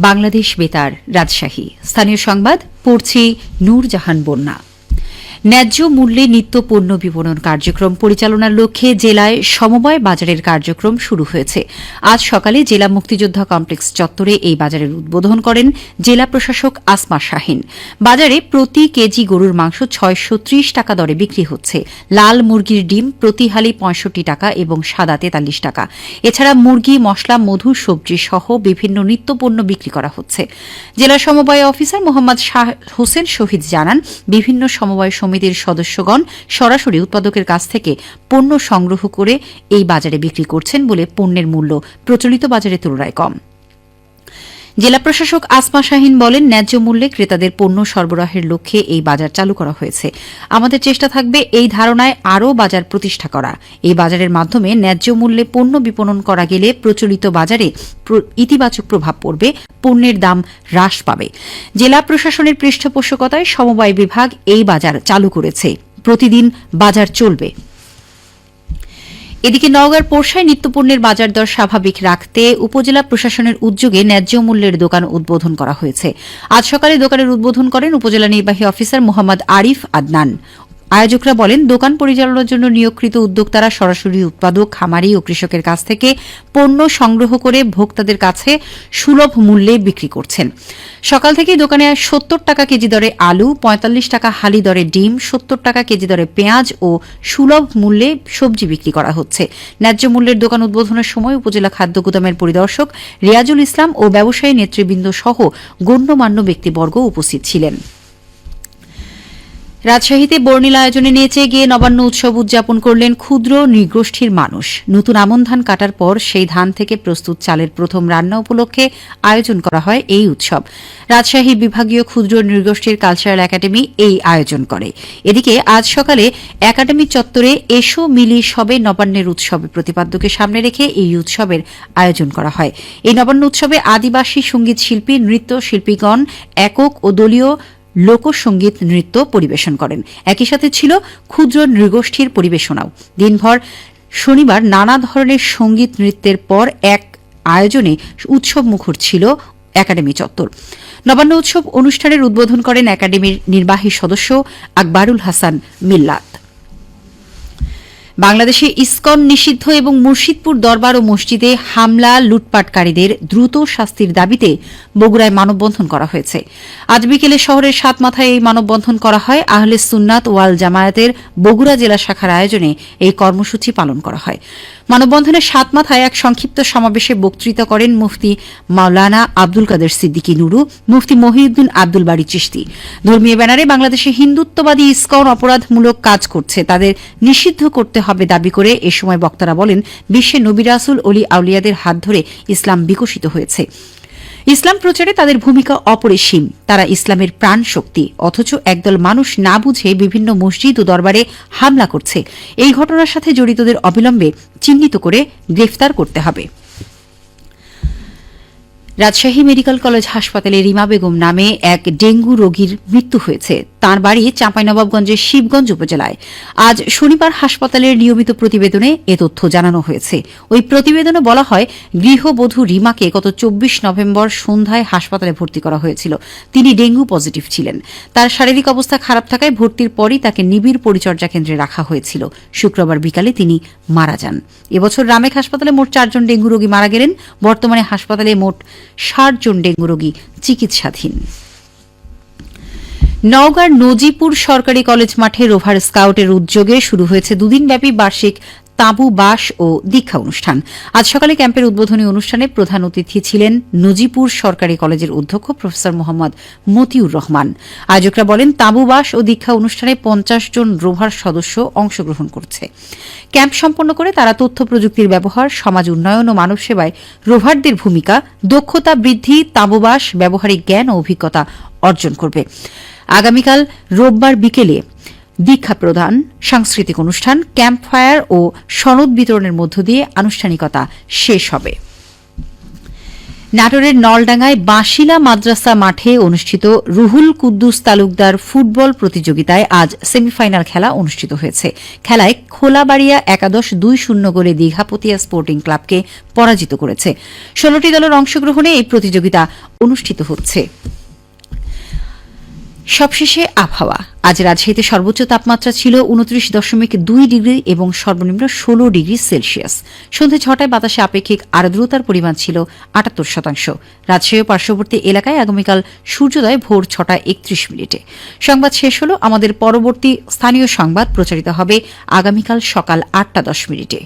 বাংলাদেশ বেতার রাজশাহী। স্থানীয় সংবাদ পড়ছি নূরজাহান বন্যা। ন্যায্য মূল্যে নিত্য পণ্য বিপণন কার্যক্রম পরিচালনার লক্ষ্যে জেলায় সমবায় বাজারের কার্যক্রম শুরু হয়েছে। আজ সকালে জেলা মুক্তিযোদ্ধা কমপ্লেক্স চত্বরে এই বাজারের উদ্বোধন করেন জেলা প্রশাসক আসমা শাহীন। বাজারে প্রতি কেজি গরুর মাংস ৬৩০ টাকা দরে বিক্রি হচ্ছে। লাল মুরগির ডিম প্রতি হালি ৬৫ টাকা এবং সাদা ৪৩ টাকা। এছাড়া মুরগি, মশলা, মধু, সবজি সহ বিভিন্ন নিত্যপণ্য বিক্রি করা হচ্ছে। জেলা সমবায় অফিসার মোহাম্মদ হোসেন শহীদ জানান, বিভিন্ন সমবায় সমিতির সদস্যগণ সরাসরি উৎপাদকের কাছ থেকে পণ্য সংগ্রহ করে এই বাজারে বিক্রি করছেন বলে পণ্যের মূল্য প্রচলিত বাজারের তুলনায় কম। জেলা প্রশাসক আসমা শাহীন বলেন, ন্যায্য মূল্যে ক্রেতাদের পণ্য সরবরাহের লক্ষ্যে এই বাজার চালু করা হয়েছে। আমাদের চেষ্টা থাকবে এই ধারণায় আরও বাজার প্রতিষ্ঠা করা। এই বাজারের মাধ্যমে ন্যায্য মূল্যে পণ্য বিপণন করা গেলে প্রচলিত বাজারে ইতিবাচক প্রভাব পড়বে, পণ্যের দাম হ্রাস পাবে। জেলা প্রশাসনের পৃষ্ঠপোষকতায় সমবায় বিভাগ এই বাজার চালু করেছে। প্রতিদিন বাজার চলবে। এদিকে নওগাঁর পোরশায় নিত্যপণ্যের বাজার দর স্বাভাবিক রাখতে উপজেলা প্রশাসনের উদ্যোগে ন্যায্য মূল্যের দোকান উদ্বোধন করা হয়েছে। আজ সকালে দোকানের উদ্বোধন করেন উপজেলা নির্বাহী অফিসার মোহাম্মদ আরিফ আদনান। আয়োজকরা বলেন, দোকান পরিচালনার জন্য নিয়োগকৃত উদ্যোক্তারা সরাসরি উৎপাদক, খামারি ও কৃষকের কাছ থেকে পণ্য সংগ্রহ করে ভোক্তাদের কাছে সুলভ মূল্যে বিক্রি করছেন। সকাল থেকেই দোকানে ৭০ টাকা কেজি দরে আলু, ৪৫ টাকা হালি দরে ডিম, ৭০ টাকা কেজি দরে পেঁয়াজ ও সুলভ মূল্যে সবজি বিক্রি করা হচ্ছে। ন্যায্য মূল্যের দোকান উদ্বোধনের সময় উপজেলা খাদ্য গুদামের পরিদর্শক রিয়াজুল ইসলাম ও ব্যবসায়ী নেতৃবৃন্দ সহ গণ্যমান্য ব্যক্তিবর্গ উপস্থিত ছিলেন। রাজশাহীতে বর্ণিল আয়োজনে নেচে গিয়ে নবান্ন উৎসব উদযাপন করলেন ক্ষুদ্র নৃগোষ্ঠীর মানুষ। নতুন আমন ধান কাটার পর সেই ধান থেকে প্রস্তুত চালের প্রথম রান্না উপলক্ষে আয়োজন করা হয় এই উৎসব। রাজশাহী বিভাগীয় ক্ষুদ্র নৃগোষ্ঠীর কালচারাল একাডেমি এই আয়োজন করে। এদিকে আজ সকালে একাডেমি চত্বরে এসো মিলি সবে নবান্নের উৎসবে প্রতিপাদ্যকে সামনে রেখে এই উৎসবের আয়োজন করা হয়। এই নবান্ন উৎসবে আদিবাসী সঙ্গীত শিল্পী, নৃত্য শিল্পীগণ একক ও দলীয় লোকসঙ্গীত নৃত্য পরিবেশন করেন। একই সাথে ছিল ক্ষুদ্র নৃগোষ্ঠীর পরিবেশনাও। দিনভর শনিবার নানা ধরনের সঙ্গীত নৃত্যের পর এক আয়োজনে উৎসব মুখর ছিল একাডেমি চত্বর। নবান্ন উৎসব অনুষ্ঠানের উদ্বোধন করেন একাডেমির নির্বাহী সদস্য আকবরুল হাসান মিল্লাত। বাংলাদেশে ইসকন নিষিদ্ধ এবং মুর্শিদপুর দরবার ও মসজিদে হামলা, লুটপাটকারীদের দ্রুত শাস্তির দাবিতে বগুড়ায় মানববন্ধন করা হয়েছে। আজ বিকেলে শহরের সাতমাথায় এই মানববন্ধন করা হয়। আহলে সুন্নাত ওয়াল জামায়াতের বগুড়া জেলা শাখার আয়োজনে এই কর্মসূচি পালন করা হয়। মানববন্ধনের সাতমাথায় এক সংক্ষিপ্ত সমাবেশে বক্তৃতা করেন মুফতি মাওলানা আব্দুল কাদের সিদ্দিকী নুরু, মুফতি মহিউদ্দিন আব্দুল বারী চিশতি। ধর্মীয় ব্যানারে বাংলাদেশে হিন্দুত্ববাদী ইসকন অপরাধমূলক কাজ করছে, তাদের নিষিদ্ধ করতে হবে দাবি করে এ সময় বক্তারা বলেন, বিশ্বে নবী রাসূল, অলি আউলিয়াদের হাত ধরে ইসলাম বিকশিত হয়েছে। ইসলাম প্রচারে তাদের ভূমিকা অপরিসীম। তারা ইসলামের প্রাণ শক্তি, অথচ একদল মানুষ না বুঝে বিভিন্ন মসজিদ ও দরবারে হামলা করছে। এই ঘটনার সাথে জড়িতদের অবিলম্বে চিহ্নিত করে গ্রেফতার করতে হবে। রাজশাহী মেডিকেল কলেজ হাসপাতালে রিমা বেগম নামে এক ডেঙ্গু রোগীর মৃত্যু হয়েছে। তাঁর বাড়ি চাঁপাইনবাবগঞ্জের শিবগঞ্জ উপজেলায়। আজ শনিবার হাসপাতালের নিয়মিত প্রতিবেদনে এ তথ্য জানানো হয়েছে। ওই প্রতিবেদনে বলা হয়, গৃহবধূ রিমাকে গত ২৪ নভেম্বর সন্ধ্যায় হাসপাতালে ভর্তি করা হয়েছিল। তিনি ডেঙ্গু পজিটিভ ছিলেন। তার শারীরিক অবস্থা খারাপ থাকায় ভর্তির পরই তাকে নিবিড় পরিচর্যা কেন্দ্রে রাখা হয়েছিল। শুক্রবার বিকালে তিনি মারা যান। এবছর রামেক হাসপাতালে মোট ৪ জন ডেঙ্গু রোগী মারা গেলেন। বর্তমানে হাসপাতালে মোট ৬০ জন ডেঙ্গু রোগী চিকিৎসাধীন। নওগাঁর নজিপুর সরকারি কলেজ মাঠে রোভার স্কাউটের উদ্যোগে শুরু হয়েছে দুদিনব্যাপী বার্ষিক তাঁবু বাস ও দীক্ষা অনুষ্ঠান। আজ সকালে ক্যাম্পের উদ্বোধনী অনুষ্ঠানে প্রধান অতিথি ছিলেন নজিপুর সরকারি কলেজের অধ্যক্ষ প্রফেসর মোহাম্মদ মতিউর রহমান। আয়োজকরা বলেন, তাঁবু বাস ও দীক্ষা অনুষ্ঠানে ৫০ জন রোভার সদস্য অংশগ্রহণ করছে। ক্যাম্প সম্পন্ন করে তারা তথ্য প্রযুক্তির ব্যবহার, সমাজ উন্নয়ন ও মানব সেবায় রোভারদের ভূমিকা, দক্ষতা বৃদ্ধি, তাঁবুবাস ব্যবহারিক জ্ঞান ও অভিজ্ঞতা অর্জন করবে। আগামীকাল রোববার বিকেলে দীক্ষা প্রদান, সাংস্কৃতিক অনুষ্ঠান, ক্যাম্প ফায়ার ও সনদ বিতরণের মধ্য দিয়ে আনুষ্ঠানিকতা শেষ হবে। নাটোরের নলডাঙ্গায় বাঁশিলা মাদ্রাসা মাঠে অনুষ্ঠিত রুহুল কুদ্দুস তালুকদার ফুটবল প্রতিযোগিতায় আজ সেমিফাইনাল খেলা অনুষ্ঠিত হয়েছে। খেলায় খোলাবাড়িয়া একাদশ 2-0 গোলে দীঘাপতিয়া স্পোর্টিং ক্লাবকে পরাজিত করেছে। 16টি দলের অংশগ্রহণে এই প্রতিযোগিতা অনুষ্ঠিত হচ্ছে। সবশেষে আবহাওয়া। আজ রাজশাহীতে সর্বোচ্চ তাপমাত্রা ছিল 29.2 ডিগ্রি এবং সর্বনিম্ন 16 ডিগ্রি সেলসিয়াস। সন্ধ্যে 6টায় বাতাসে আপেক্ষিক আর্দ্রতার পরিমাণ ছিল 78%। রাজশাহী ও পার্শ্ববর্তী এলাকায় আগামীকাল সূর্যোদয় ভোর 6:31। সংবাদ শেষ হল। আমাদের পরবর্তী স্থানীয় সংবাদ প্রচারিত হবে আগামীকাল সকাল 8:10।